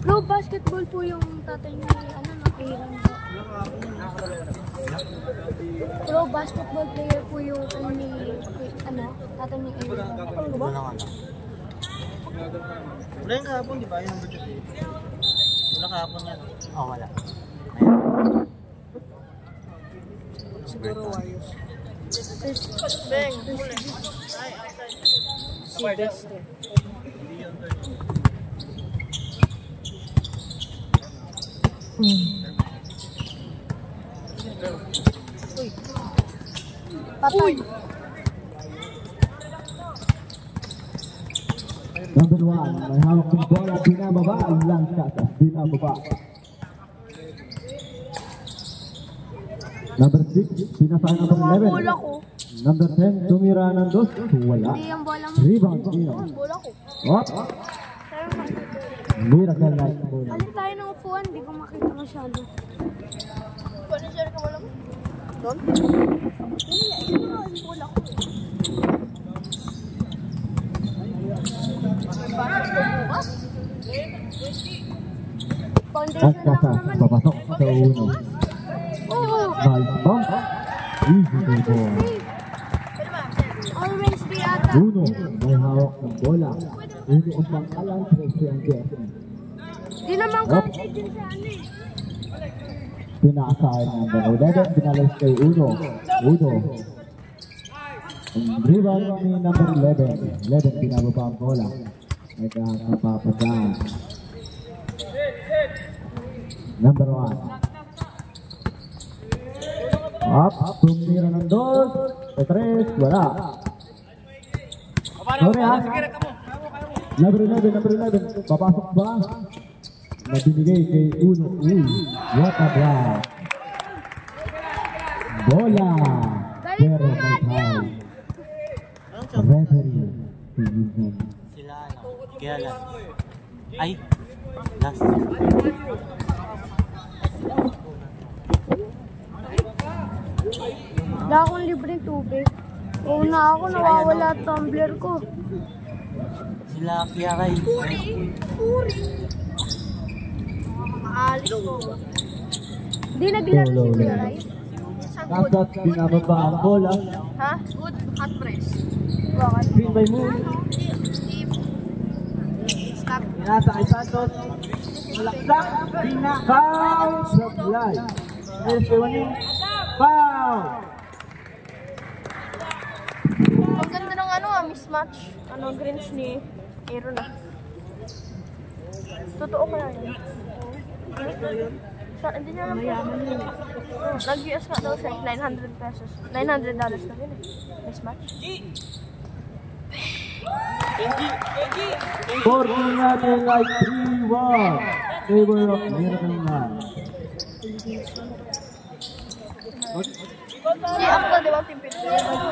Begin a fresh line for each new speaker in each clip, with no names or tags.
Pro basketball po yung tatay ni ano nakihiran po. Pro basketball player po yung ni ano tatay ni Aaron. Ano ba?
Wala yung kahapon, di ba? Yung budget eh. Wala kahapon yan. Oo, wala. Siguro ayos. Beng, huli. Ay, outside. Si Beste.
Patay.
Number 1, may hawak ng bola, binababa, lang shot, binababa. Number 6, pinasaan number 11. Number 10, tumira ng dos, wala.
Hindi yung bola mo.
Rebound, Nino.
Bola ko.
Hop! Miracle light bola.
Alin tayo ng upuan, hindi ko makita masyado. Paano sir ka wala mo? Doon? Hindi, yung bola ko.
At kasa, papasok sa uno. Nice bump. Easy to ball.
Always the other.
Uno, may hawak ng bola. Uno ang pangkalan sa siyang jersey.
Di naman kasi din sa ano eh.
Pinakasaan ng number 11, pinalas kay Uno. Uno. Ang rebound ni number 11. 11, pinababa ang bola. May kapapadaan. Number 1. Up, tumira ng dos. Petres, wala. Sorry ha. Number 11. Papasok ba? Nabinigay kay Uno. What a block. Bola. Pero may time. Referee.
Sila ano, kaya lang. Ay, last.
Wala akong libreng tubig. Una ako, nawawala tumbler ko.
Sila Kiaray.
Puri. Maalis ko. Hindi naglaro si Kiaray.
Dapat binababa ang bola.
Ha? Good hot press.
Green by Moon.
Stop.
Nasa kay Santos. Malaksak. Foul. Supply. Ayos kay Waning. Foul.
Ang ganda ng ano mismatch. Ano, greens ni Aaron ah. Totoo kaya yun? Hindi niya alam po. Nag-US nga daw siya, 900 pesos. $900 na rin eh. Mismatch.
For natin ay 3-1. Favor of Miracle Light.
Si Akta, di ba, Pimpin?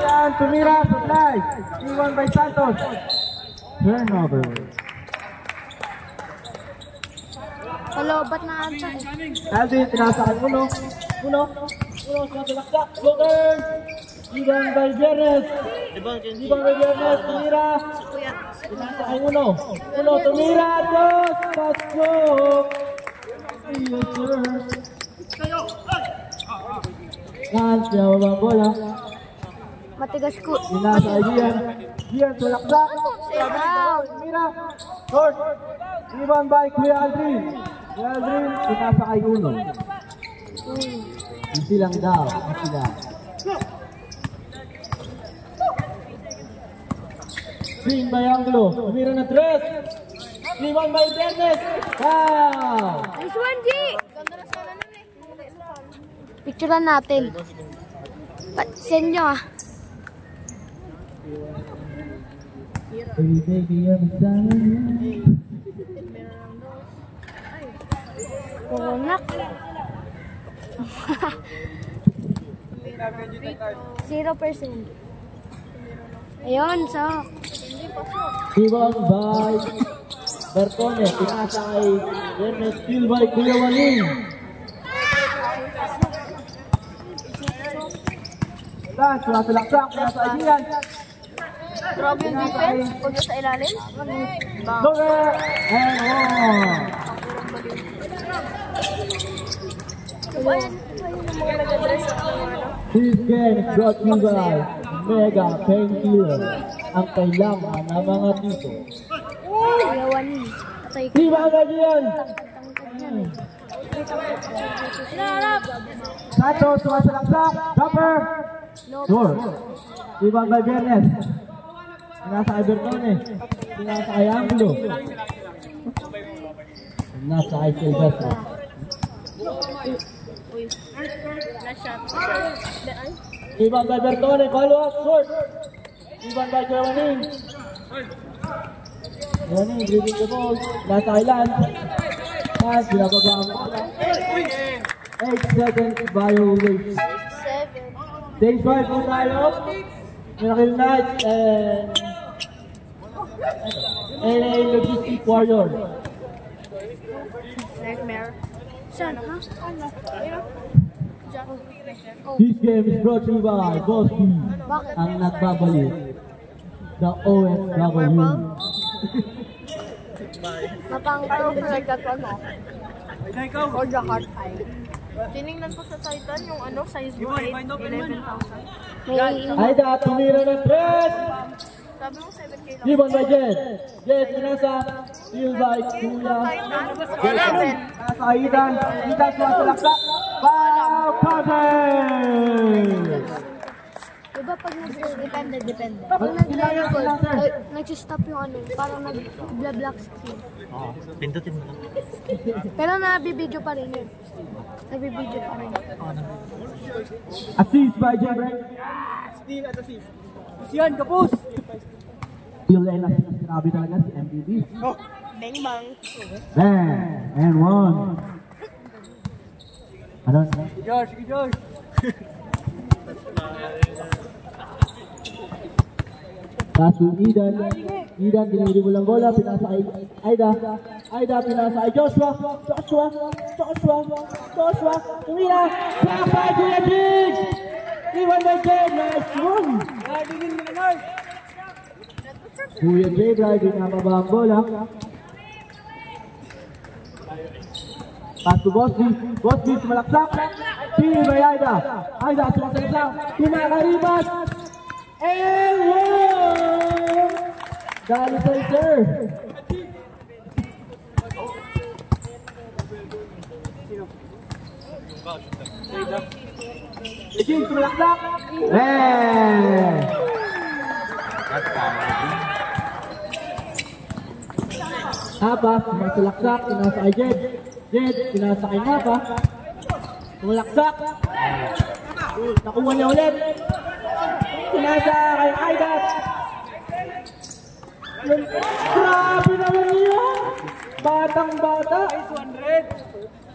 Yan, tumira, supply. 3-1 by Santos. Turnover.
Palobat na ata eh.
Alvin, tinasakal Uno. Uno, sinasaksak. Logan. Ibang by Biernes. Ibang by Biernes, tumira. Tinasakal Uno. Uno, tumira. Dos, pasok. Yes, sir. Nahal, pinababa ang bola.
Matigas ko.
Inasa ay Dian. Dian, tulaksak. Tumira. Short. Ibang by Kuya Aldrin. Kuya Aldrin, inasa ay Uno. Hindi lang daw. Hindi lang. Swing by Anglo. Tumira na tres. Ibang by Biernes. Wow!
Nice one, G! Picturean natin. Send nyo ah. Kunak. 0%. Ayun, so.
Ibang by Bertone. Pinasa ay Biernes. Steal by Kuya Waling. Dan, sulat-sulaksak. Pinasa ay Dian.
Grabe yung defense. Pag sa ilalim.
Lower and on. This game is brought to you by Mega Painkiller. Ang kailangan ng mga tito.
Yawanin. Patay ka.
Di ba ang ganyan?
Tangkad yan eh. Sinarap!
Santos, sumasalaksak. Jumper. Door. Di ba ang Bernes? Pinasa kay Bertone. Pinasa kay Angelo. Pinasa kay Silvestre. Iban by Bertone, follow up, short. Iban by Yawanin. Yawanin, dribbling the ball. Nasa island. At binababa ang bola. 8 seconds violation.
7.
Stage 5 po tayo. Miracle Knights and LA Logistic Warrior.
Nightmare. Saan? Ha? Ano?
This game is brought to you by Bosby.
Bakit?
Ang nagbabalik. The OFW.
Napangkaro ko like that one, oh. Or the heart eye. Tinignan ko sa Titan yung ano, size mo 11,000.
Aida, tumira ng 3!
Sabi mo 7K lang.
Given by Jet. Jet, pinasa. Steal by Kuya. Nasa Aidan. Aidan, sumasalaksa. Foul counting!
Diba pag depende. Pag nag-record, nag-stop yung ano, parang nag-black screen.
Pindutin mo lang.
Pero nabibidyo pa rin yun. Nabibidyo pa rin.
Assist by Jebre.
Steal at assist. Siyan, kapus!
Steal and assist. Grabe talaga si MBB.
Bang bang.
Bang! And one. Ano?
George, George!
Kaso Idan. Idan, diniri mo lang bola. Pinasa kay Aida. Aida, pinasa kay Joshua. Joshua. Tumira. Black by Kuya Jig. Iwan by Jig. Nice one. Kuya Jig, binababa ang bola. Pass to Bosby. Bosby, sumalaksak. Pili by Aida. Aida, sumalaksak. Pinakaribas. And one! Dali sa sir. Jing, sumalaksak. Napa, sumalaksak. Pinasa kay Jed. Jed, pinasa kay Napa. Sumalaksak. Nakuha niya ulit. Pinasa kay Aida. Grabe naman niya. Batang-bata.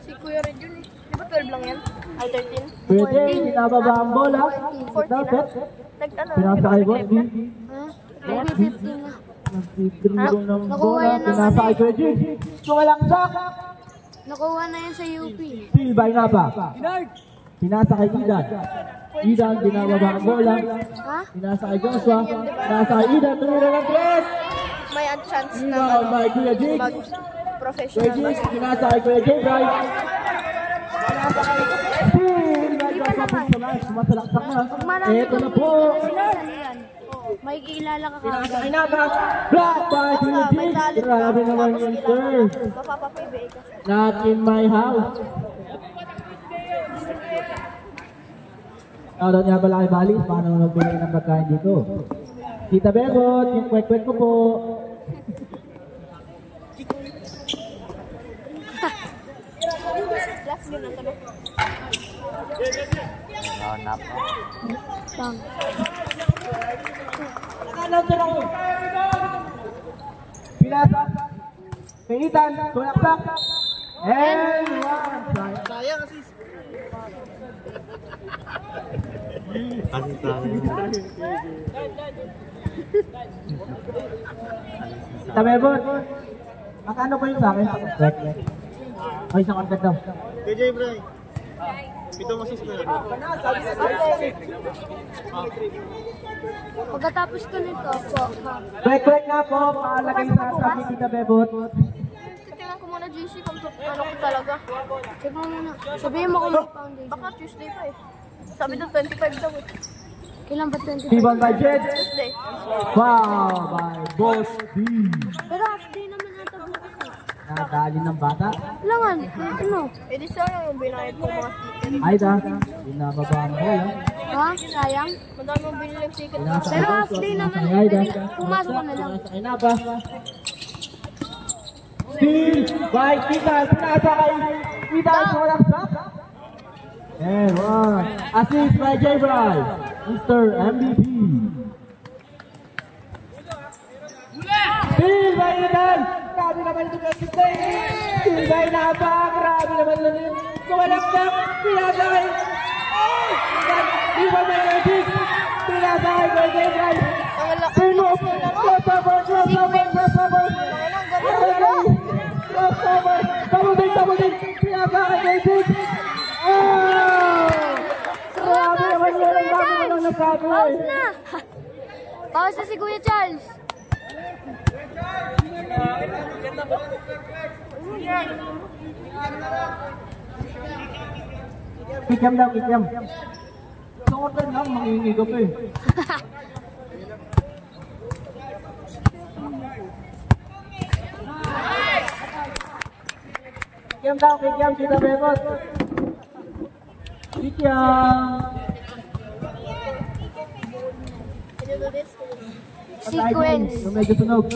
Si Kuya Red yun eh. Di ba 12 lang yan? Ay, 13?
Pwede, pinababa ang bola.
14 na. Nag-ano?
Pinasa kay Bosby.
Ha? Nag-15 na.
Nagtitribong ng
Nakuha
bola.
yan naman
Pinasa kay Kuya. Sumalaksak.
Nakuha na yan sa UP.
Steal by Napa. Pinasa kay Idan. Idan, binababa ang bola.
Ha?
Pinasa kay Joshua. Pinasa kay Idan. Tumira ng 3.
May chance na
Rebound by Kuya Jig. Kuya
mag-professional
Jig,
basketball.
pinasa kay Kuya Jig. Steal by Joshua. Sumasalaksak na. Eto na po.
May kilala ka
Pinasa
kagad.
kay Napa. Block by Kuya Jig. Grabe naman yung serve.
Mapapa-PBA ka.
Not in my house. Shoutout nga pala kay Balis. Paano nagbigay ng pagkain dito? Tita Bebot, yung kwek-kwek ko po.
Last game na ito. Bang.
Pinasa. Pinitan. Tulaksak. And one.
Sayang assist.
Tita Bebot. Magkano po yung sa akin? Kwek-kwek. O, isang agad daw.
KJ Bray. Pitong assist ko na.
Pagkatapos ko nito, po, ha?
Kwek-kwek nga po. Paalagay sa sabi Tita Bebot.
Titingnan ko muna, Jason. GC kung ano ko talaga.
Check mo muna. Sabihin mo kung may foundation.
Baka Tuesday pa eh. Sabi doon 25 daw eh.
Kailan ba 25?
Rebound by Jed.
Tuesday.
Foul by Boss D.
Pero half day naman ata bukas eh.
Nadali ng bata.
Kailangan, ano?
Eh di sana yung binayad ko mga ticket.
Aida, binababa ang bola.
Ha? Sayang?
Madami yung binili yung ticket.
Pero half day naman eh.
Aida.
Pwede pumasok ka na lang.
Sa Inaba. Steal by Kitan. Pinasa kay Kitan. Walang stop. And one. Assist by J-Bry. Mr. MVP. Steal by Kitan. Grabe naman ito kasi Steal by Inaba. Grabe naman lalim. Walang stop. Pinasa kay Iwan by Regis. Pinasa kay J-Bry. Remove. Crossover. Crossover. Crossover. Double dig. Pinasa kay Regis. Oh! Grabe naman yun ang bago mo nang nasabi.
Pause na! Pause na si Kuya Charles.
Kikiam daw, kikiam. Sa order lang, mangingigap eh. Kikiam daw, kikiam, kita bebot. Kikiam.
Sequence.
Medyo tunog.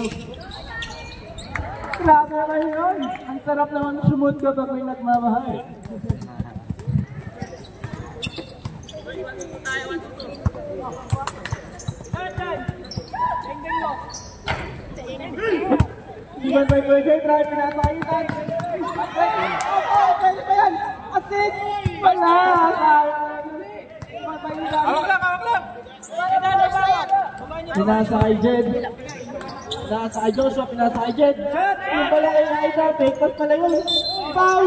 Grabe naman yun. Ang sarap naman sumut ka pag may nagmamahal. Iban by Kuya Try, pinapaitan. Pwede ba yan? Assist! Wala! Hawak lang! Pinasa kay Jed. Pinasa kay Joshua, pinasa kay Jed. Yung pala kay Aida, fake pass pala yun. Foul!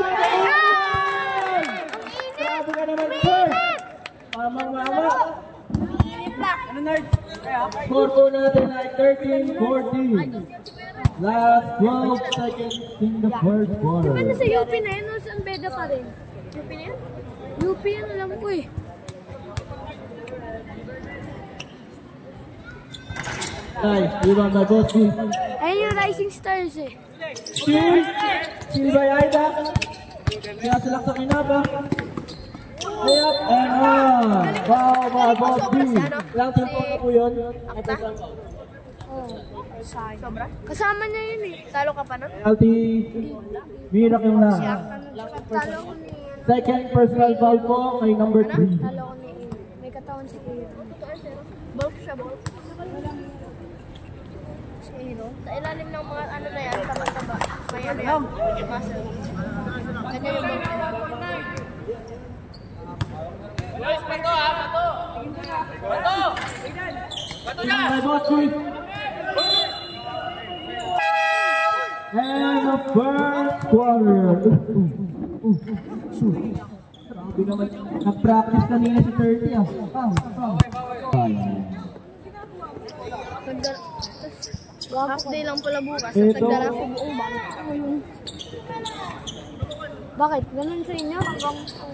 Grabe ka naman, sir! Mamang-mama. Score po natin ay 13-14. Last 12 seconds in the first quarter.
Ano sa UP na yun? O saan beda pa rin?
UP na yan?
UP yan, alam ko eh.
Nice, rebound by Boss B.
Ayun yung Rising Stars eh.
Steal by Aida. Pinasalak sa Kinaba. Layup and one. Foul by Boss B. Ilang tempo na po yun?
Sobra?
Kasama niya yun eh.
Talo ka pa nun?
Penalty. Miracle na.
Talo ko ni...
Second personal foul po kay number 3.
Talo ko ni... May katawan si Kuya.
Bulk siya, bulk. Sa ilalim ng mga ano na yan, taba-taba. May ano yan, muscle. Ganyan yung bulk.
By Boss B. And the first quarter. Grabe naman. Nag-practice kanina si 30 ah.
Half day lang pala bukas.
Ito.
Nagdala ko buong bang.
Bakit? Ganun sa inyo?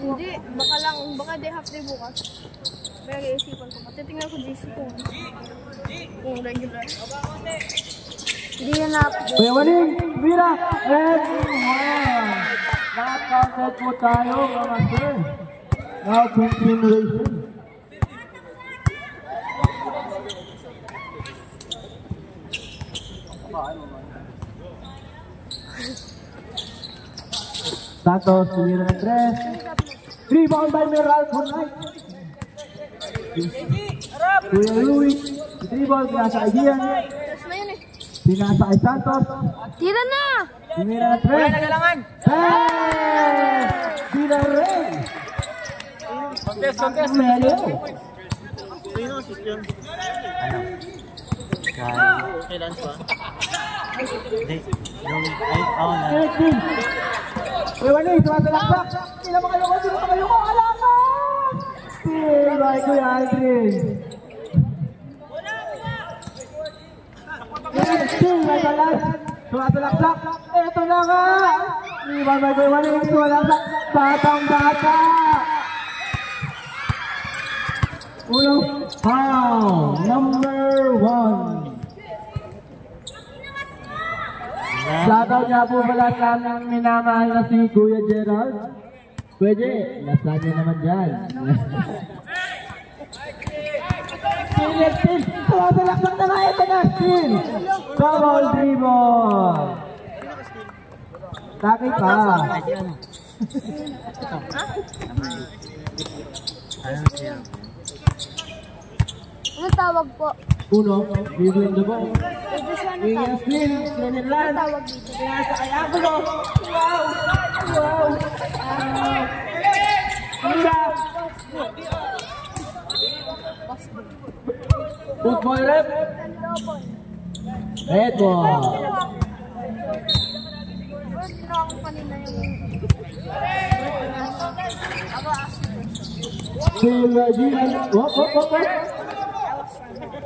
Hindi, baka day half day bukas. Pero iisipan ko. Titingnan ko GC ko. Kung regular.
Hindi yan na...
Kuya Waling, Mira, and one. Nakakounted po tayo mga sir. Now continuation. Santos, Mira and tres. Rebound by Meral Kunay. Kuya Luis, rebound nasa Aegean.
Tapos na yun eh.
Pinasa kay Santos.
Tira na!
Mira and tres.
Wala na galangan.
Hey! Mira Ray.
Contest.
Melo.
Sino assist yun? Ano? Kailan pa? Hindi. Na.
Kuya Waling, sumasalaksak. Sila mga loko, sila mga loko. Alaman! Steal by Kuya Aldrin. Steal by Balas. Sumasalaksak. Ito na nga. Rebound by Kuya Waning. Wala sa batang bata. Unang foul, number 1. Shoutout nga po pala sa aming minamahal na si Kuya Gerald. Pwede, nasa niya naman dyan. Steal, steal! Tumatalakpak na nga ito na, steal! Double dribble! Takay pa!
Ano tawag po?
Uno, dribbling the ball.
Ito siya ano
Bigyan
tawag?
steal, clean and run.
Tawag dito.
Kaya sa kaya ko no. Wow! Wow! Hirap! Football rep. Red ball. Steal Regine. Wop, wop, wop, wop.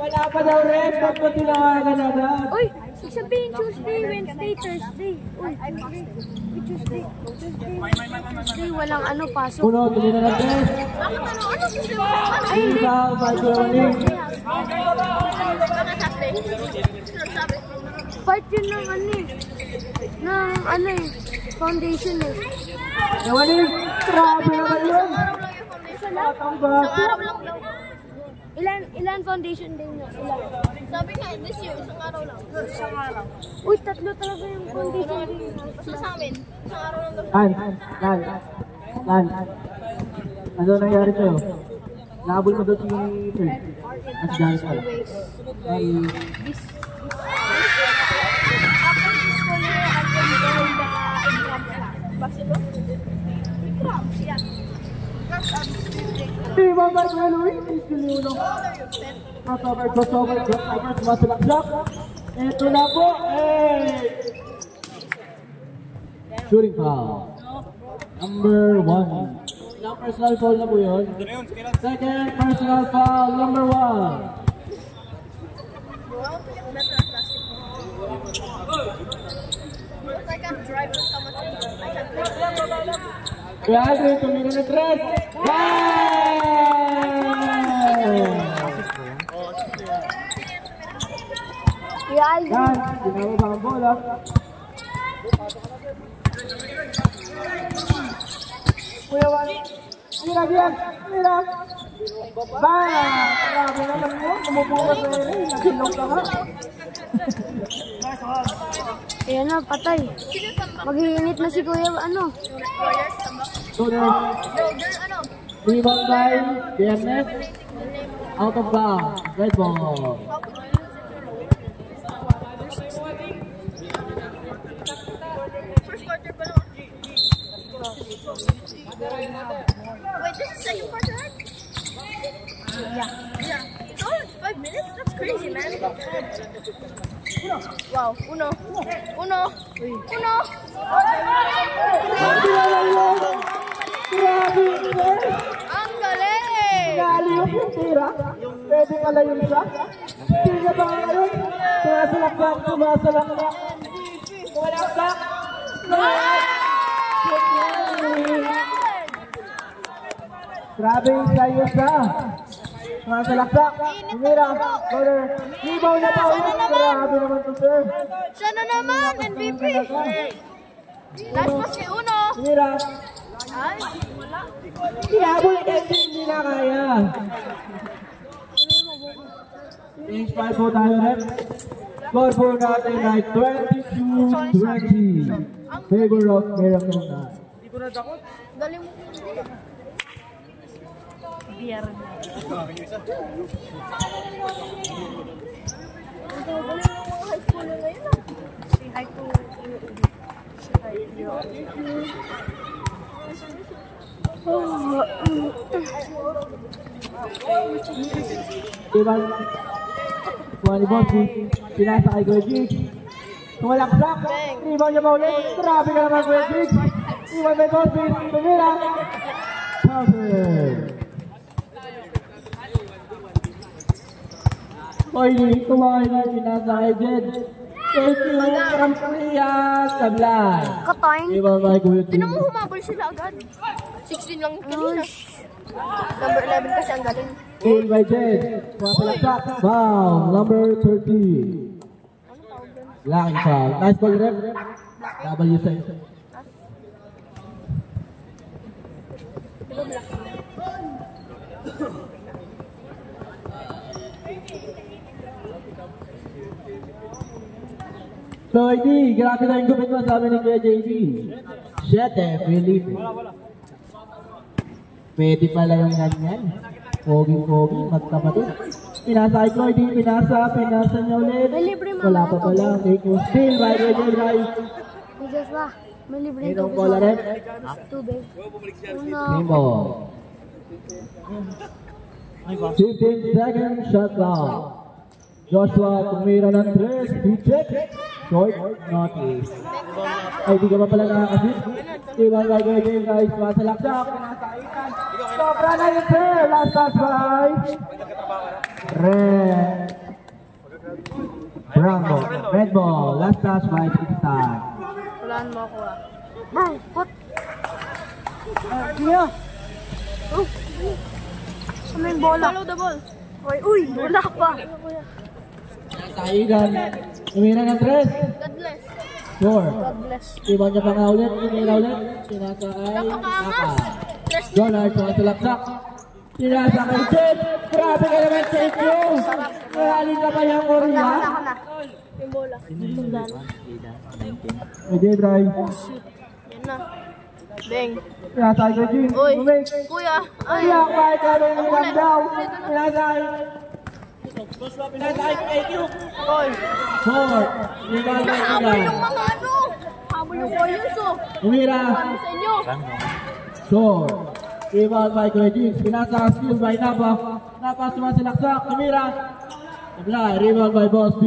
Wala pa daw red. Ba't mo tinawagan na daw?
Uy! Sabihin Tuesday, Wednesday, Thursday. Uy, Tuesday. Tuesday, walang ano, pasok.
Uno, tuloy na ng test.
Ay, hindi.
Foul by Kuya Waning.
Part yun ng ano eh. Ng ano eh. Foundation eh.
Kuya Waning, grabe naman yun. Batang bata.
Ilan foundation din nyo? Ilan?
Sabi nga, this year, isang araw lang. Isang araw.
Uy, tatlo talaga yung foundation din nyo.
Basta sa amin, isang araw lang daw.
Lan. Ano nangyari sa'yo? Nahabol mo doon si Third. As dance ka.
After this school year, I'm going to go in the exam. Basketball? Exams, yeah.
Rebound by Kuya Louie. Crossover. Sumasalaksak. Ito na po. Shooting foul. Number 1. Ilang personal foul na po yun? Second personal foul, number 1.
I can't drive with someone. I can't drive.
Kaya Adrian, tumira na tres.
Yan.
Yan, ginawa ba ang bola? Kuya Waning, mira. Bang! Grabe naman mo, kumubukas na yun, nasilong ka nga.
Ayan na, patay. Mag-iinit na si Kuya, ano?
Tuner, rebound by BMF, out of bounds, red ball.
First quarter pa lang. Wait, this is second quarter, right? Yeah. It's only 5 minutes? That's crazy, man. Wow. Uno.
Grabe yun!
Ang galing!
Naliyok yung tira. Pwede pala yun siya. Tira ba ngayon? Sumasalaksak. Sumalaksak. Grabe yung sayo siya. Sumasalaksak. Tumira. Corner. Rebound na pa ulit. Grabe naman to, sir.
Sana naman, MVP! Last pass kay Uno!
Tumira.
Ay, wala.
Diabol kasi hindi na kaya. Inspire po tayo, rep. Score po natin ay 22-20. Favor of Miracle na.
Galing mo. Biar. Galing mo mga high school na ngayon ah. Say hi to...
Diba? Kuha ni Bobby. Pinasa kay Kuya Jig. Tumalaksak. Rebound niya pa ulit. Grabe ka naman, Kuya Jig. Rebound by Bobby. Tumira. Perfect. Oily, kumain na. Pinasa kay Jed. Thank you from Korea, Sablay.
Katayin.
Iwan by Kuya
Tinan
Jing.
mo, humabol sila agad. 16 lang kanina. Number 11 kasi ang galing.
Game by Jed. Pumasalaksak. Foul. Number 13. Laking foul. Nice ball, rep. W6. So, hindi. Grabe na yung gupit mo, sabi ni Kuya JB. Siyete, Philip. Pwede pala yung ganyan. Pogi-pogi, magkapatid. Pinasa kay Cloydie, pinasa niya ulit.
May libre mga
Wala pa pala. Take you still by the Jay.
Bigas ba? May libre
Mayroong bola rin.
Tubig. Una.
Nemo. 15 seconds, shot down. Joshua, tumira ng 3. P-check. Short, not ace. Ay, di ka pa pala nakakasit. Iwan by Kuya Jay, guys. Masalaksak. Pinasaitan. Sobra na yun, sir. Last touch by Red. Bravo. Red ball. Last touch by Tristan.
Walaan mo ako ah.
Bro, what?
Kaya.
Ano yung bola?
Follow the ball.
Uy, wala pa.
Saidan. Tumira ng 3.
God bless.
Sure.
God bless.
Iwan niya pa nga ulit. Tumira ulit. Sinasa ay
Napakaangas.
Naka. Donald sa salaksak. Sinasa kay Jet. Grabe ka naman sa inyo. Mahalin ka pa yung Korea.
Ako na.
Yung bola.
Pwede, Bray.
Yan na. Bang.
Sinasa kay Jim.
Uy.
Bumig.
Kuya. Ay.
Iyak pa ikaw ng ilang daw. Sinasa ay
Oy.
Short. Iwan na
Habol
sila.
yung mga ano. Habol yung Warriors oh.
Tumira.
Sa inyo.
Short. Iwan by Kuya Jigs. Pinasa steal by Napa. Napa sumasilaksak. Tumira. Sablay. Rebound by Boss B.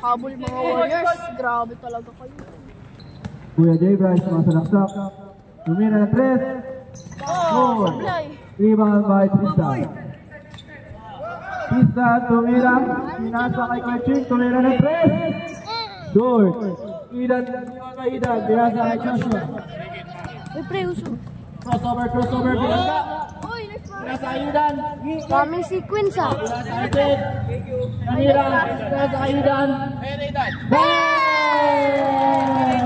Habol mga Warriors. Grabe talaga kayo.
Kuya J. Bryce sumasilaksak. Tumira ng 3.
Oh, sablay.
Rebound by Tristan. Tristan tumira. Pinasa kay Kuya Jigs. Tumira ng 3. Short. Idan. Iwan kay Idan. Pinasa kay Joshua.
Uy, pre, uso.
Crossover. Pinasa.
Uy, next one.
Pinasa kay Idan.
Daming sequence ah.
Pinasa kay Ted. Kanira. Pinasa kay Idan.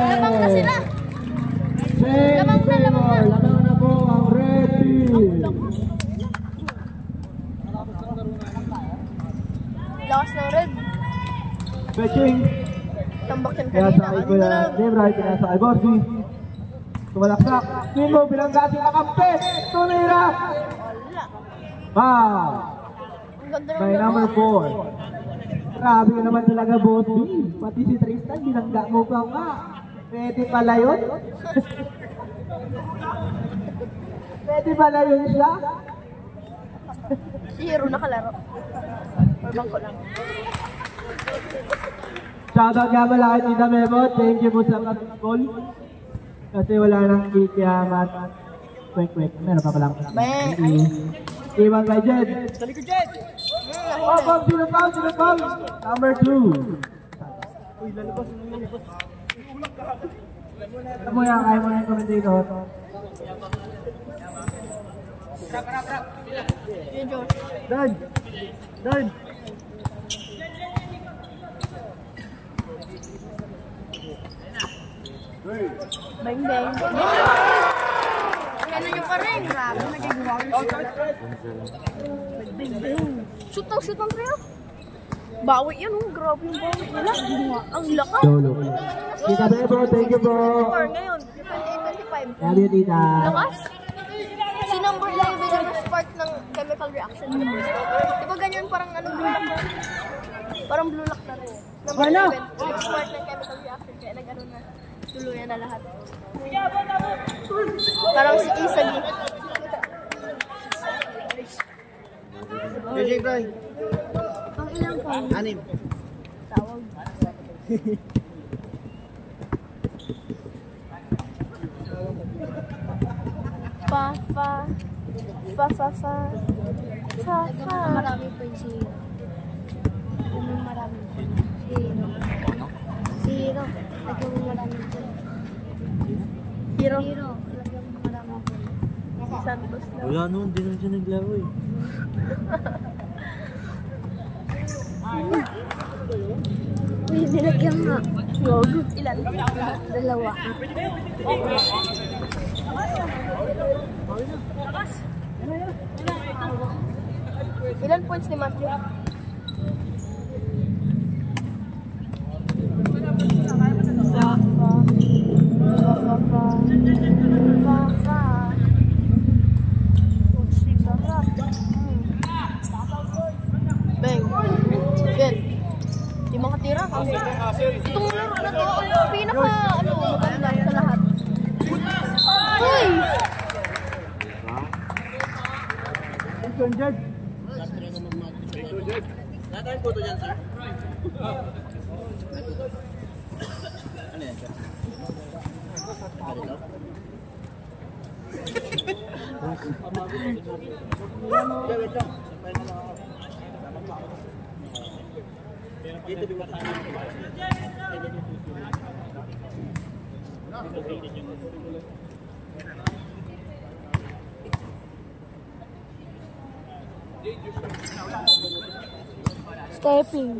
Lamang na sila.
Lamang na po ang red team.
Lakas ng red.
Fetching.
Tambak yan
Kaya
kanina.
sa kay Kuya Debray, kaya sa kay Bossy. Tumalaksak. Team mo, binanggati ang kampe. Tumira.
Wala.
Wow.
Ang ganda ng
By number 4. Grabe ka naman talaga, Bossy. Pati si Tristan, binangga mo pa nga. Pwede pala yun. Pwede pala yun siya.
Si Hero nakalaro. Or ko lang.
Shoutout nga pala kay Tita Memo. Thank you po sa call. Kasi wala nang kikiyamat. Quick. Meron pa palang.
Bang.
Iwan kay Jed.
Dali ko, Jet!
Oh, Bob, sino foul? Number 2.
Uy, lalabas.
Ito mo yan, kaya mo na yung commentator.
Yun, George.
Dan.
Bang, bang. Ano nyo pa rin? Grabe, naging Warriors. Bang, bang. Shoot ang trio. Bawi yan, oh. Grabe yung bawi nila. Ang lakas.
Solo. Tita Memo, thank you bro.
Or ngayon, 28-25.
Love you, Tita.
Lakas? Si number 11 ang spark ng chemical reaction. Di ba ganyan parang anong blue lock na? Parang blue lock na rin. Number 11, nag-spark ng chemical reaction. Kaya nag-ano na, tuluyan na lahat. Parang si Isagi.
JJ Bray.
Ang ilang pa.
6.
Tawag.
Marami pa yung si... Marami pa. Si... Lagyan mo maraming goal.
Hero.
Lagyan mo maraming goal.
Si Santos na.
Wala noon, di naman siya naglaro eh.
Uy, nilagyan nga.
Ilan?
2.
Ilan points ni Matthew? Bang. Yan. Di makatira. Itong laro na to, ang pinaka, maganda sa lahat. Uy!
Lahat tayong photo dyan, sir. Ano yan, sir? Wait lang. Dito, biwa tayo.
Stepping.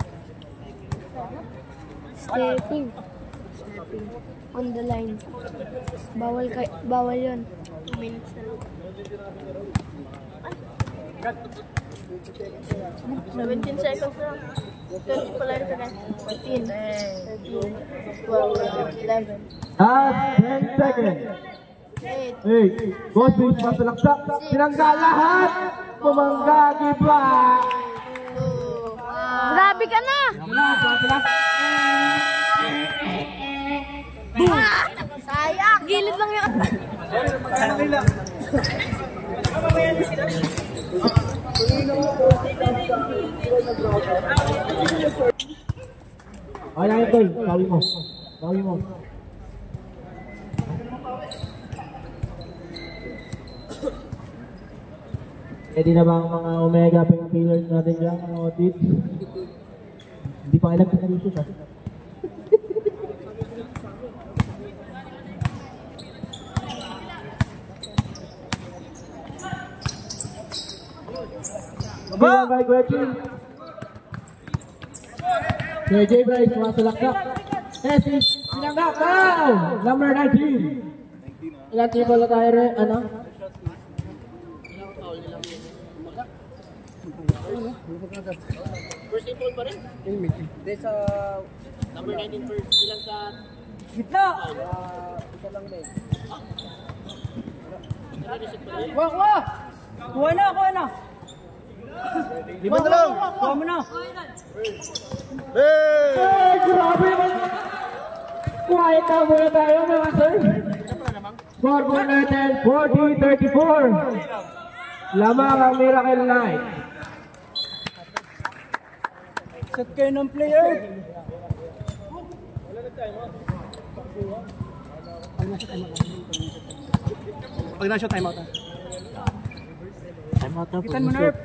On the line. Bawal yun.
2 minutes na lang. 17 seconds lang. 20 pala rin na. 14, 13, 12, 11,
At 10 seconds.
8,
8. Boss Beach, masalaksak. Tinangga lahat. Pumangga, give back.
2,
Grabe ka na!
sayang! Gilid lang yun.
Wala yung tol. Bawi mo. Bawi mo. Pwede na ba ang mga Omega Pink Pillars natin dyan, mga audit? Hindi pa alam kung nalusos ha. Baba! By Gretchen. JJ Bryce, masalaksak. Tessis, pinanggap. Wow! Number 19. Ilan table na tayo rin? Ano?
First table pa rin? Hindi sa... Number 19 first. Ilan sa...
Gitna!
Isa lang din.
Kuha! Kuha na!
Lima na lang!
Kuha mo na!
Hey!
Hey! Grabe naman! Quiet na muna tayo mga sir! Score po natin, 40-34! Lamang ang Miracle Night!
Set kayo ng player! Pag na-show, time out. Time out na po. Itan mo, Nerf!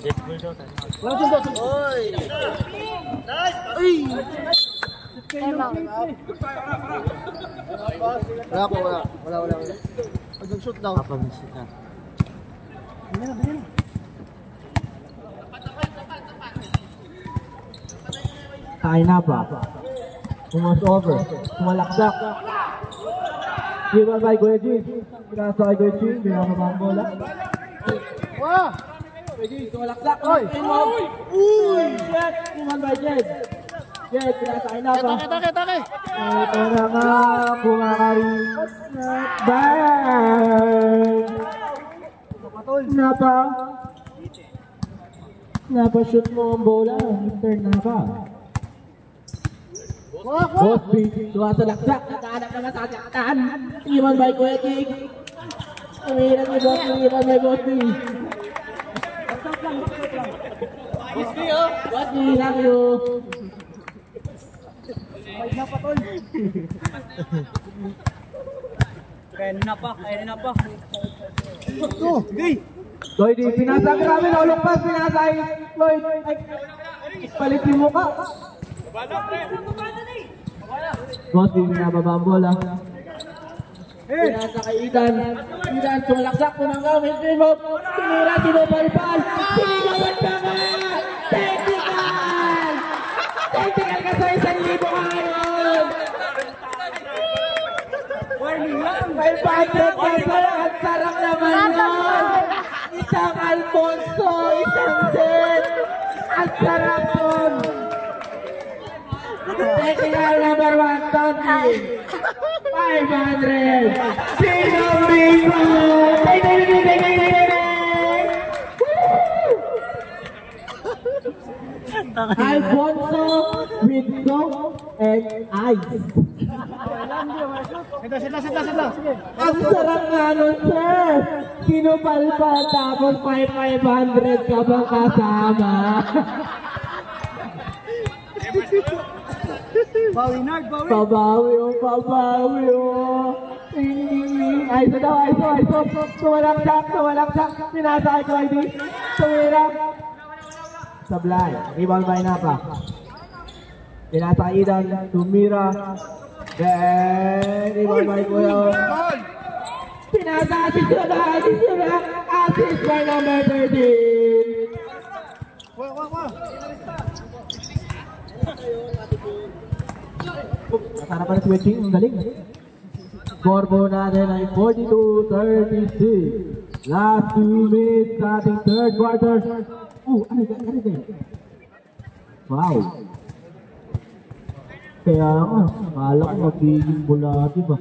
Wala dyan daw. Oy! Nice! Uy!
Time out.
Wala po, wala. Pag nag-shoot daw. Papabisit na.
Tayo na ba? Pumas over. Pumalaksak. Given by Gueji. Pinasa kay Gueji. Binababa ang bola. Wow! Gueji, pumalaksak. Oy! Uy! Jet! Given by Jed. Jed, pinasa kay Napa.
Take!
Ito na nga. Pumakarin. Bang! Napa. Napa-shoot mo ang bola. Mr. Napa. Boss B, tumasalaksak, nakahanap naman sa ataktan. Iwan by Kuetik. Umiran ni Boss B, iwan by Boss B. Boss B, oh! Boss B, love you.
Kaya na pa. Sige!
Lloyd, pinasa grabe na ulong pas, pinasa ay Lloyd. Ay, palitin mo ka. Boss, binababa ang bola. Pinasa kay Idan. Idan, sumalaksak, tumanggaw, mainstream move. Tinira, sinupalpal. Sinigawan ka nga! Technical! Technical ka sa 1,000 ka ngayon! 500 pesos! Ang sarap naman yun! Isang Alfonso, isang Zen! Ang sarap yun! Technical number 1, Tony! 500! Sinong bingo! Alfonso with Coke and ice. Ang sarap nga nun, sir! Sinupalpal tapos 500 ka bang kasama? Pabawi oh. Ay, ito daw. Tumalaksak. Pinasa ko ID. Tumira. Sablay. Rebound by Napa. Pinasa Idan. Tumira. Then, rebound by Kuya. Pinasa assist by number 13. Nasarapan si Wedging, ang galing. Score po natin ay 42-36. Last 2 minutes sa ating third quarter. Ano yan? Wow. Kaya nga, akala ko magiging bulati ba?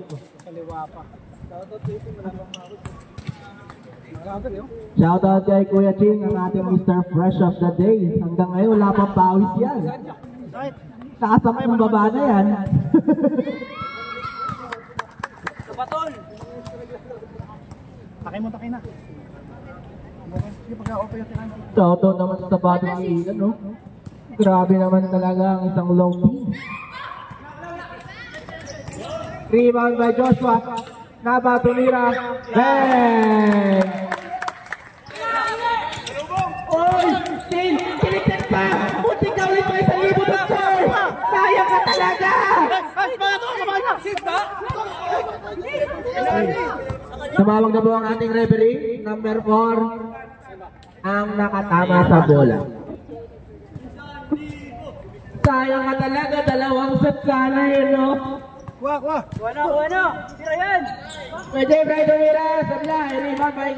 Shoutout kay Kuya Ching, ang ating Mr. Fresh of the Day. Hanggang ngayon, wala pang pawis yan. Nakasama yung baba na yan.
Batol! Takay na.
Shoutout naman sa batong ilan, no? Grabe naman talaga ang isang long team. Rebound by Joshua. Napa tumira. Bang! Oy! Still! Kilikit pa! Puntik na ulit pa 1,000 doktor! Kaya ka talaga! Tumawag na po ang ating referee, number 4, ang nakatama sa bola. Sayang ka talaga, dalawang set sana yun, no? Bueno. Tira yan! Pwede, Bray tumira, sablay, rebound by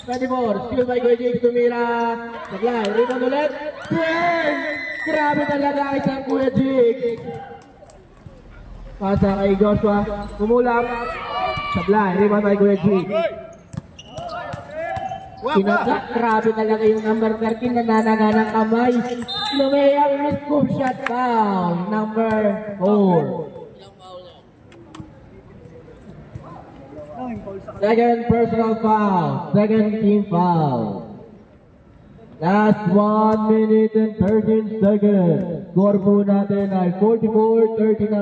24, skill by Gwejik, tumira, sablay, rebound ulit, bang! Grabe talaga isang Gwejik. Pasa kay Joshua, kumulap, sablay, rebound by Gwejik. Kinagak, grabe talaga yung number 13 na nanaga ng kamay. Lumea, scoop shot down, number 4. Second personal foul, second team foul. Last 1 minute and 13 seconds. Score po natin ay 44-39.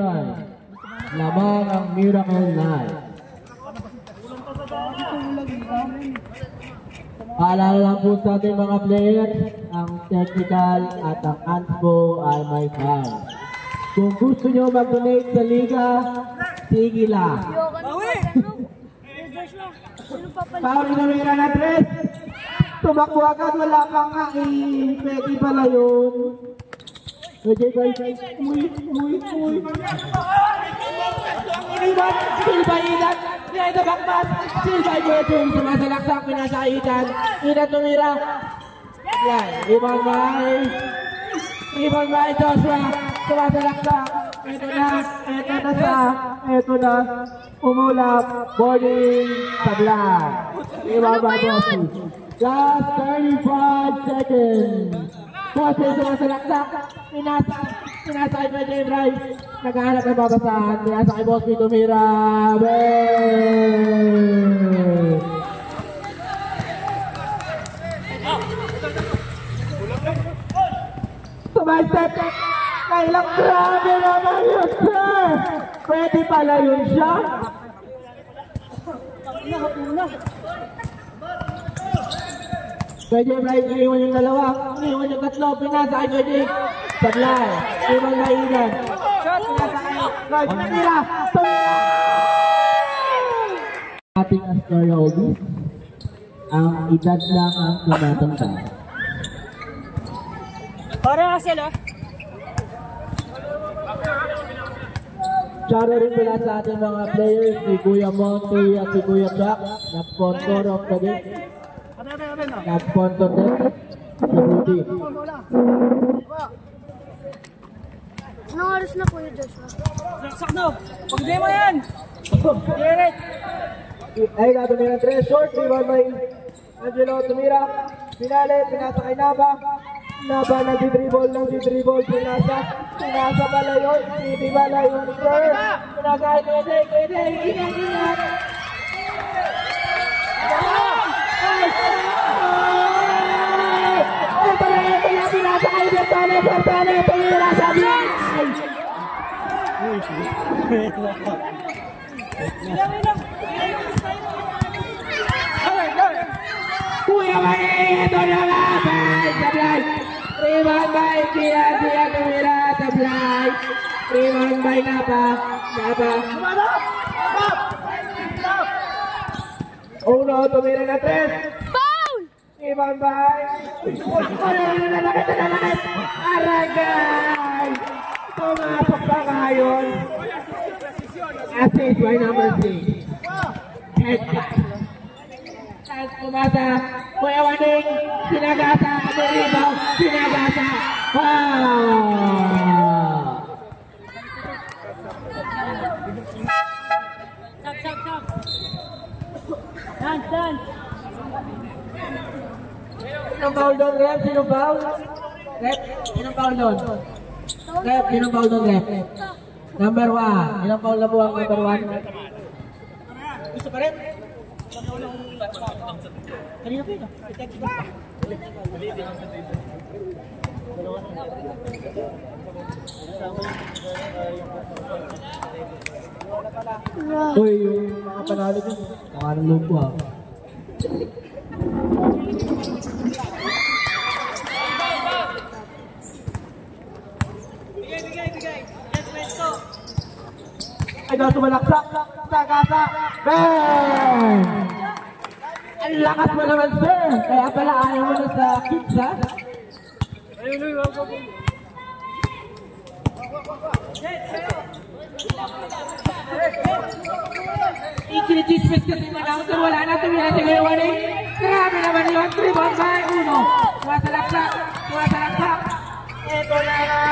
Lamang ang Miracle Night. Paalala lang po sa ating mga players, ang technical at ang ANSPO ay may fine. Kung gusto nyo mag-donate sa liga, sige lang. Pauli na mira na 3. Tumakbo agad, wala pa nga pwede pala yun. Pwede guys, uy. Iniwan, Silva Idan, Nida Bakmas, Silva Idan, sumasalaksak, pinasa Idan, Idan tumira. Yan, Ibang by Joshua, sumasalaksak, ito na, umulap, boarding, sablan. Ibang by Joshua. Last 35 seconds. Bossy sumasalaksak, pinasa kay Pwede Bryce, naghahanap ng babasahan, pinasa kay Bossy tumira. Sumay-step, kailang grabe naman yun, sir! Pwede pala yun siya? Pwede Bryce, iiwan yung dalawa, iiwan yung tatlo, pinasa kay Pwede, sablay, iwan na Idan, pinasa kay Nice, tumira! Ating Astroyobis, ang edad lang ang tumatanda.
Para sila.
Charo rin mula sa ating mga players, si Kuya Monty at si Kuya Jack, na sponsor of the day. Na sponsor din sa Buti.
Anong oras na Kuya Joshua?
Sakno! Pag-demo yan! Direct!
Ay, tumira 3 short, rebound by Angelo, tumira. Pinale, pinasa kay Naba. Naba nag-dribble, pinasa pala yun, hindi pala yun, sir. Pinasa kay Kede, ingat. Pinasa kay Bertone, tumira sa blitz. Kuya Manny, ito na nga, sablay. Rebound by Kia tumira, sablay. Rebound by Napa. Uno, tumira na 3.
Foul!
Rebound by... Aragay! Pumasok pa ngayon. Assist by number 6. Head pass. Pumasa, Kuya Waning, sinagasa, rebound, sinagasa. Wow!
Sab. Dance.
Sinong foul doon, Rep? Sinong foul? Rep, sinong foul doon? Rep, sinong foul doon, Rep? Number 1. Ilang foul na po ang number 1?
Gusto pa rin? Kanina pa yun.
Uy, yung mga panalo dyan. Nakanong lumpo ha. Ay, daw tumalaksak. Sagasa. Bang! Ang lakas mo naman, sir. Kaya pala ayaw mo na sa kids, ha? Ikinichismis kasi mag-outer. Wala na tumira si Kuya Waning. Grabe naman yun. 3 ball by 1. Sumasalaksak. Ito na nga.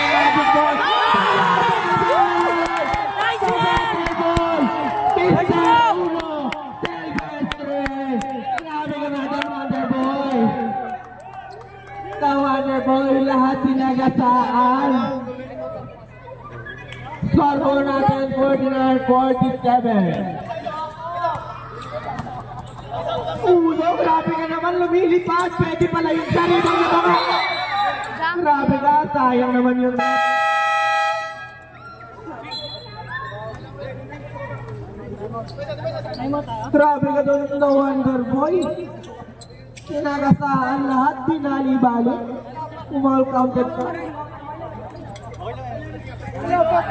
Magic ball. Wonderboy, lahat sinagasaan. Score po natin 49-47. Uno, grabe ka naman lumilipad. Pwede pala yung saribang na mga. Grabe ka, sayang naman yung net. Grabe ka doon na Wonderboy. Sinagasaan lahat, binali-bali. Umal counted pa.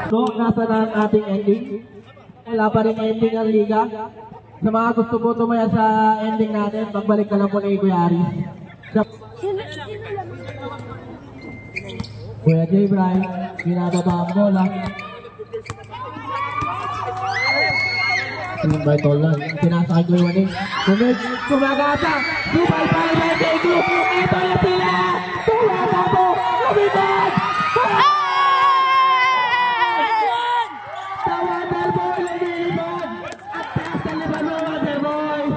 So, nasa na ang ating ending. Wala pa rin ending ang liga. Sa mga gusto po tumaya sa ending natin, pagbalik ka lang po ni Kuya Aris. Kuya J. Brian, binababa ang bola. Yung by Tolan, sinasakay ko yung Waning. Kumagata! Subay pa yung J. Group! Ito na sila! Tumata po! Lumipad! Sa Wonderboy, lumipad! At taas na liban mo, Wonderboy!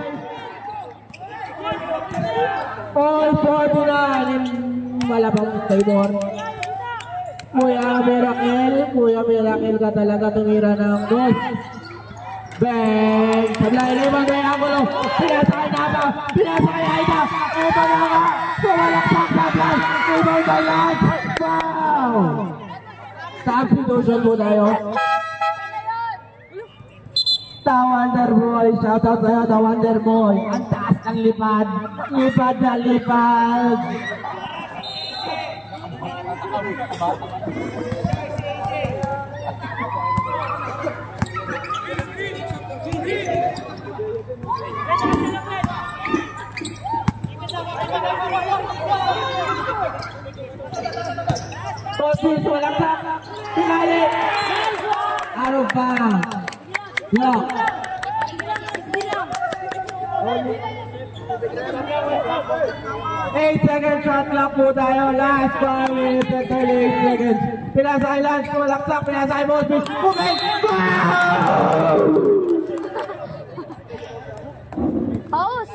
All 49 malabang favor. Kuya Miracle ka talaga tumira ng dos. Bang! Sablay, limang may angulo. Pinasakay na ba? Pinasakay Aida. Ito na nga. Sumalaksak Sablay. Rebound by Lance. Wow! Substitution po tayo. The Wonderboy. Shoutout sa'yo, The Wonderboy. Ang taas ng lipad. Lipad na lipad. Bosby, sumalaksak. Pinali. Out of bounds. Block. 8 seconds shot clock po tayo. Last 5 minutes and 38 seconds. Pinasakay Lance, sumalaksak. Pinasakay Bosby. Okay.
Pause.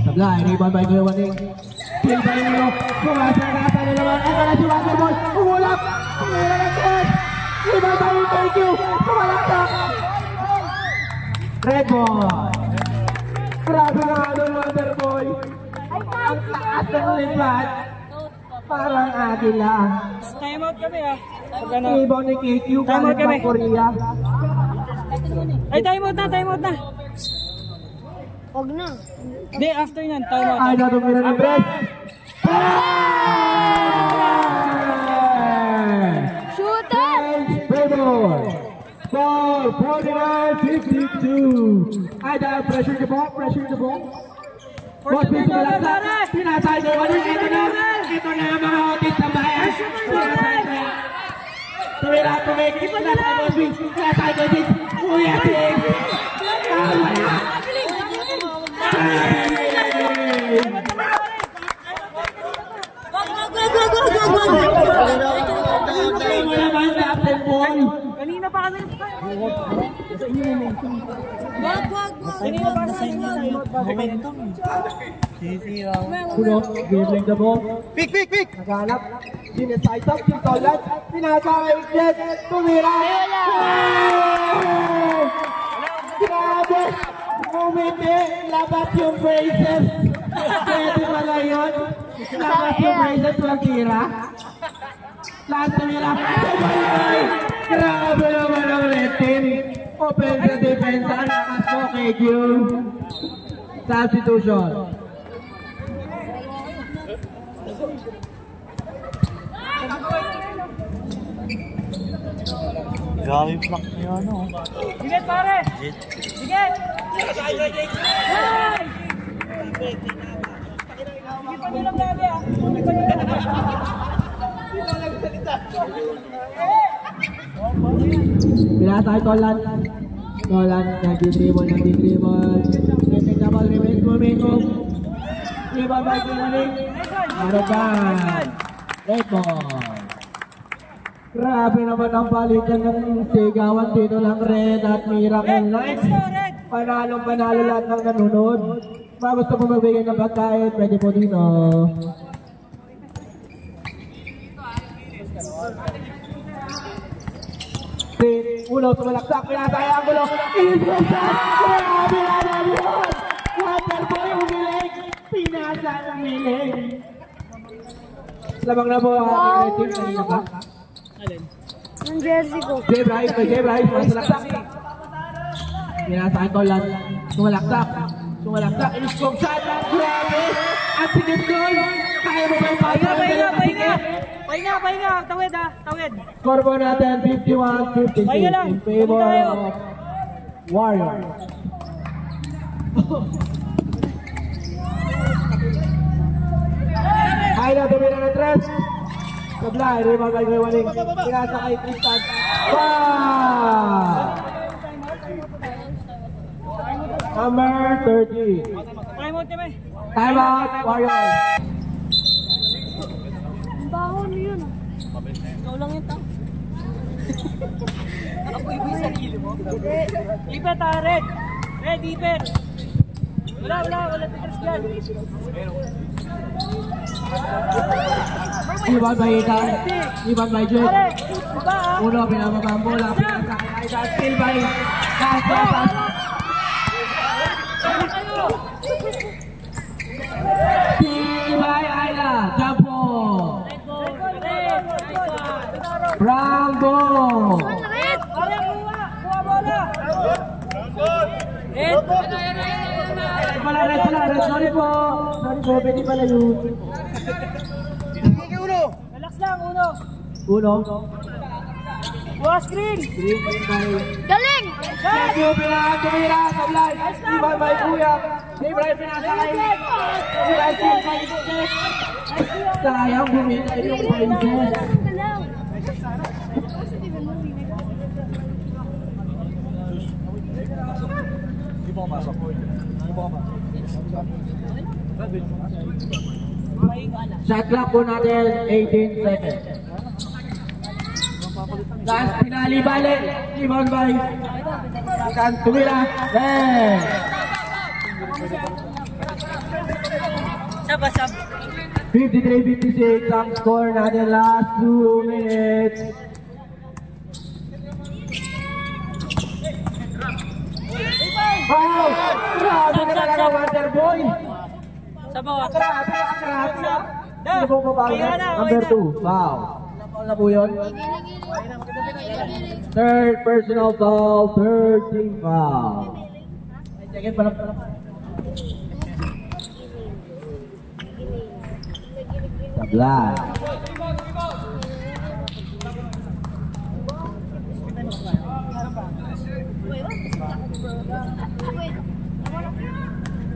Tabla, iniban by Kuya Waning. Kill by Nino. Sumasagasa na naman. Ito na si Waterboy. Umulap. Tumira ng set. Iban by Thank you. Sumalaksak. Red ball. Grabe na nga doon, Waterboy. Ang taas ng lipat. Parang agila.
Time out kami ah.
Ibaw ni KQ.
Time out kami.
Korea.
Ay, time out na.
Huwag na.
Hindi, after yan, time out.
Ay, natumira ng Brett.
Shoot it!
Bravo! Ball, 49-52. Ay, dahil pressure the ball. Bosby sumalaksak. Pinasay na Waning. Ito na ang mga otis ng bayan. Tumira, tumigil. Pinasay Bosby. Pinasay Bosby. Kuya Six. Wala.
Kanina pa kasi. Kanina pa kasi.
Puno, dribbling the ball. Pick! Naghanap. Sineside up, Tintolan. Pinasakay Jet. Tumira. Grabe! Umiti, labas yung braces. Pwede pala yun. Labas yung braces, walang tira. Lahat tumira. Grabe naman ang red team. Open sa defense. Anakas mo, KQ. Substitution.
Grabe yung block niya, ano? Sige, pare! Sige! Sige pa nilang gabi, ah!
Pinasakay Tolan. Nag-dribble. Take the ball, remains momentum. Dribble by Waning. Aragan. Red ball. Grabe naman ang balikan ng sigawan dito lang Red at Miracle Knights. Panalo lahat ng nanonood. Mga gusto po magbigay ng pagkain, pwede po dito. Ulo, sumalaksak, pinasakay ang gulo. Iniswasan! Grabe naman yun! Waterboy umilig! Pinasa umilig! Lamang na po ang ating team kanina pa.
Yung jersey ko.
Jay Bryce, masalaksak. Pinasakay ko lang. Sumalaksak. Iniswag shot. Grabe! At sigit goal! Kaya mo ba yung
Pahinga! Tawid ah! Tawid!
Score po natin 51-56 in favor of Warriors. Ay na, tumira ng tres. Sablay, rebound by Kuya Waning. Pinasa kay Tristan. Number 30.
Time out kami!
Time out, Warriors.
Baho mo yun.
Ikaw lang yun, tao. Nakapoy mo yung sarili mo. Ipet ah, Red! Red, ipet! Wala tigas dyan.
Iban by Ethan. Iban by Jake.
Diba ah?
Uno, pinababa ang bola. Pinasa kay Aidan. Still by Cass. Still by Aida. Jump ball. From sorry po. Sorry po, pwede pala yun.
Relax lang, uno.
Uno.
Buha screen.
Green, green tayo.
Galing!
Thank you, Pilar. Tumira, sablay. Iban by Kuya. Libre, pinasakay. Pilar, still fight. Sayang, bumita yung princess. Shot clock po natin, 18 seconds. Last pinali balik, rebound by Kan Tumira. Then 53-56 ang score natin last 2 minutes. Wow! Grabe na talaga Wonderboy!
Sa bawah.
Grabe, grabe. Sino pong babae? Number 2. Wow. Napaul na po yun. Third personal foul, third team foul. Second pa lang. Sablay.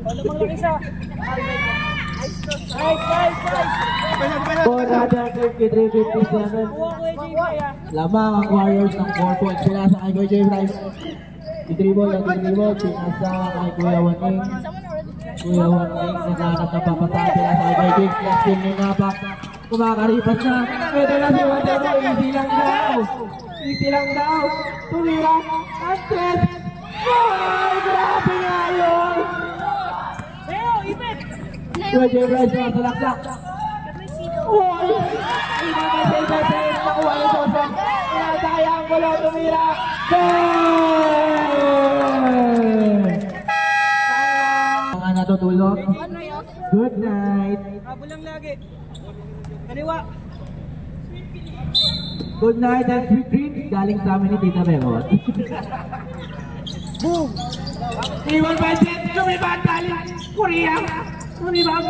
Lamang lang isa. Nice.
Score natin 53-57.
Buha ko AJ kaya.
Lamang ang Warriors ng 4 points. Pinasa kay Kuya Jay Bryce. Dribble, pinasa kay Kuya Waning. Kuya Waning, naghanap na papasa. Pinasa kay Kuya Jay. Last team ni Napak. Kumakaripas na. Ito na si Wonderboy. Easy lang daw. Tumira. Antes. Ay, grabe nga yun.
Leo, ipit.
Kuya Jay Bryce na sa laksak. Uy! Ibang nakuha yung Joseph. Sayang gulo, tumira. Mga natutulog. Good night.
Habol lang lagi. Kaliwa.
Good night and sweet dreams. Galing sa amin ni Tita Bebot. Boom! Iwan by Jet. Lumibad galing Korea. Lumibad.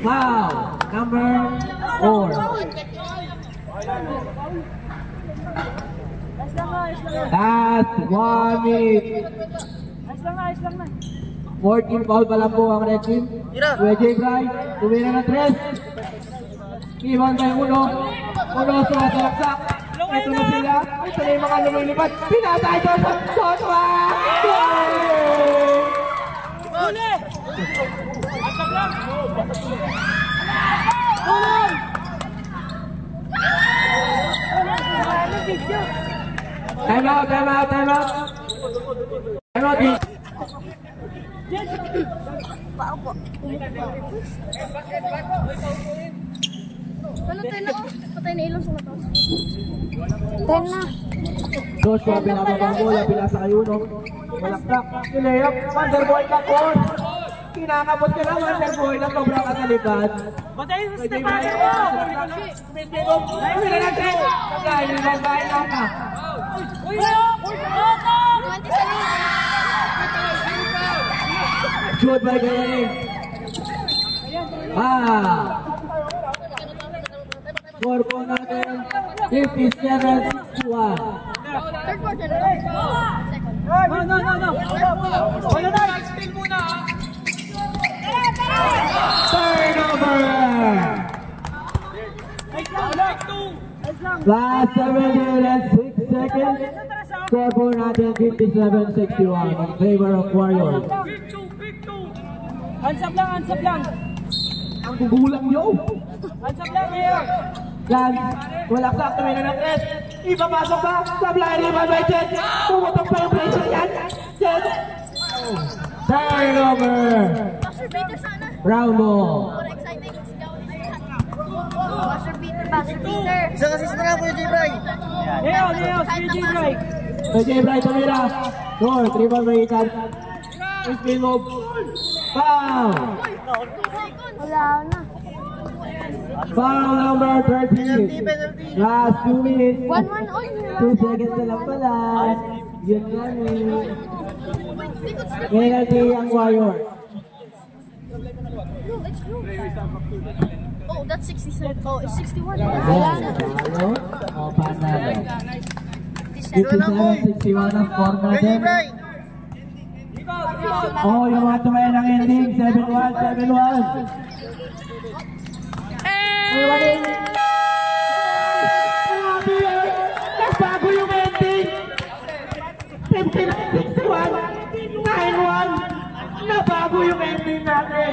Wow! Number 4. Last 1 minute.
Ayos lang na.
14 foul pa lang po ang red team. Kuya Jay Bryce, tumira ng 3. Iwan by Uno. Uno sumasalaksak. Ito na sila. Ito na yung mga lumilipad. Pinatay ko sa Sotwa!
Uli! Asap lang! Tulong!
Time out!
Ano tayo na? Patay na ilong sa matos.
Joshua, pinababang bola, pinasa kay Uno. Malaktak, nilayap, Wonderboy ka po. Kinakapot ka lang, Wonderboy, na sobrang katalipad.
Batayin sa stepaner mo!
Sila ng 3! Kaya yung babae lang ka.
Uy! Oto!
27.
Shoot by Gayanin. Score po natin, 57-61.
Third quarter na. Second.
No. Wala na! Spin muna!
Turnover! Last 7 seconds. Score po natin 57-61 in favor of Warriors.
Hands up lang!
Ang gugulang nyo!
Hands up lang, Mayor!
Yan, walang sakto na ng 3. Ipapasok ba? Sablay rebound by Jet. Pumutok pa yung pressure yan. Jet. Turnover.
Buzzer beater sana.
Round ball.
More exciting. Buzzer beater.
Isang assist na lang po yung J-Bray! Leo! Si J-Bray!
So Jay Bryce tumira. Score, 3 ball by Ethan. Spin move. Foul.
Wala na.
Foul number 13. Last 2 minutes.
1-1 all.
2 seconds na lang pala. Yun lang eh. Penalty ang Warriors.
No, it's blue. Oh, that's 67. Oh, it's 61.
Ayan, talo. O, panalo. 57-61 ang score natin. Oh, yung mga tumayan ng ending. 7-1, 7-1. Nagbago yung ending. 59-61, 9-1. Nabago yung ending natin.